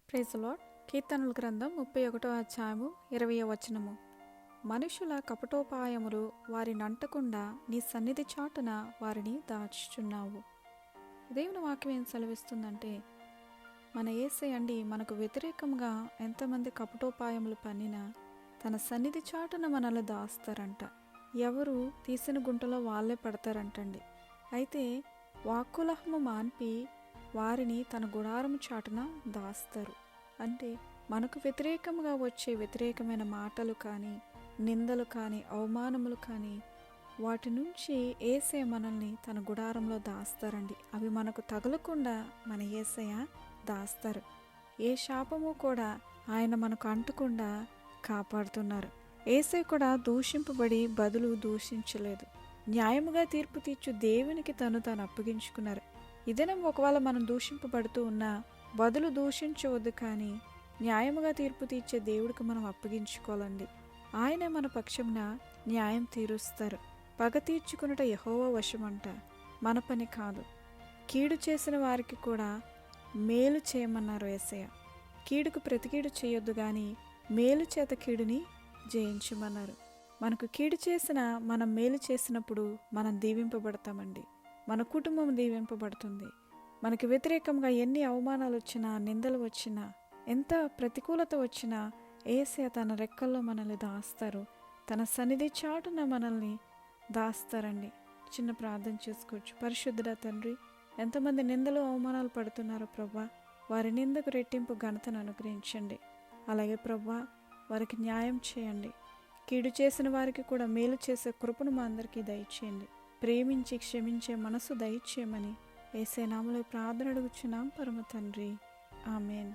Praise the lord. కీర్తనల గ్రంథం 31వ అధ్యాయము 20వ వచనము. మనుషుల కపటోపాయములు వారిని అంటకుండా నీ సన్నిధి చాటున వారిని దాచుచున్నావు. దేవుని వాక్యం ఏం సెలవిస్తుందంటే, మన యేసయ్య అండి మనకు వ్యతిరేకంగా ఎంతమంది కపటోపాయములు పన్నినా తన సన్నిధి చాటున మనల్ని దాస్తారంట. ఎవరు తీసిన గుంటలో వాళ్ళే పడతారంటండి. అయితే వాక్కులహము మాన్పి వారిని తన గుడారము చాటున దాస్తారు. అంటే మనకు వ్యతిరేకంగా వచ్చే వ్యతిరేకమైన మాటలు కానీ, నిందలు కానీ, అవమానములు కానీ, వాటి నుంచి యేసయ్య మనల్ని తన గుడారంలో దాస్తారండి. అవి మనకు తగలకుండా మన యేసయ్య దాస్తారు. ఏ శాపము కూడా ఆయన మనకు అంటకుండా కాపాడుతున్నారు. యేసయ్య కూడా దూషింపబడి బదులు దూషించలేదు. న్యాయముగా తీర్పు తీర్చు దేవునికి తాను అప్పగించుకున్నారు. ఇదేనం ఒకవేళ మనం దూషింపబడుతూ ఉన్నా బదులు దూషించవద్దు, కానీ న్యాయముగా తీర్పు తీర్చే దేవుడికి మనం అప్పగించుకోవాలండి. ఆయనే మన పక్షమున న్యాయం తీరుస్తారు. పగ తీర్చుకున్నట యెహోవా వశమంట, మన పని కాదు. కీడు చేసిన వారికి కూడా మేలు చేయమన్నారు యేసయ్య. కీడుకు ప్రతికీడు చేయొద్దు, కానీ మేలు చేత కీడుని జయించమన్నారు. మనకు కీడు చేసిన మనం మేలు చేసినప్పుడు మనం దీవింపబడతామండి. మన కుటుంబం దీవింపబడుతుంది. మనకి వ్యతిరేకంగా ఎన్ని అవమానాలు వచ్చినా, నిందలు వచ్చినా, ఎంత ప్రతికూలత వచ్చినా యేసయ్య తన రెక్కల్లో మనల్ని దాస్తారు. తన సన్నిధి చాటున మనల్ని దాస్తారండి. చిన్న ప్రార్థన చేసుకోవచ్చు. పరిశుద్ధుడా తండ్రి, ఎంతమంది నిందలు అవమానాలు పడుతున్నారో ప్రభా, వారి నిందకు రెట్టింపు ఘనతను అనుగ్రహించండి. అలాగే ప్రభా, వారికి న్యాయం చేయండి. కీడు చేసిన వారికి కూడా మేలు చేసే కృపను మా అందరికీ దయచేయండి. ప్రేమించి క్షమించే మనసు దయచేయమని యేసయ్య నామములో ప్రార్థన అడుగుచున్నాం పరమ తండ్రి. ఆమేన్.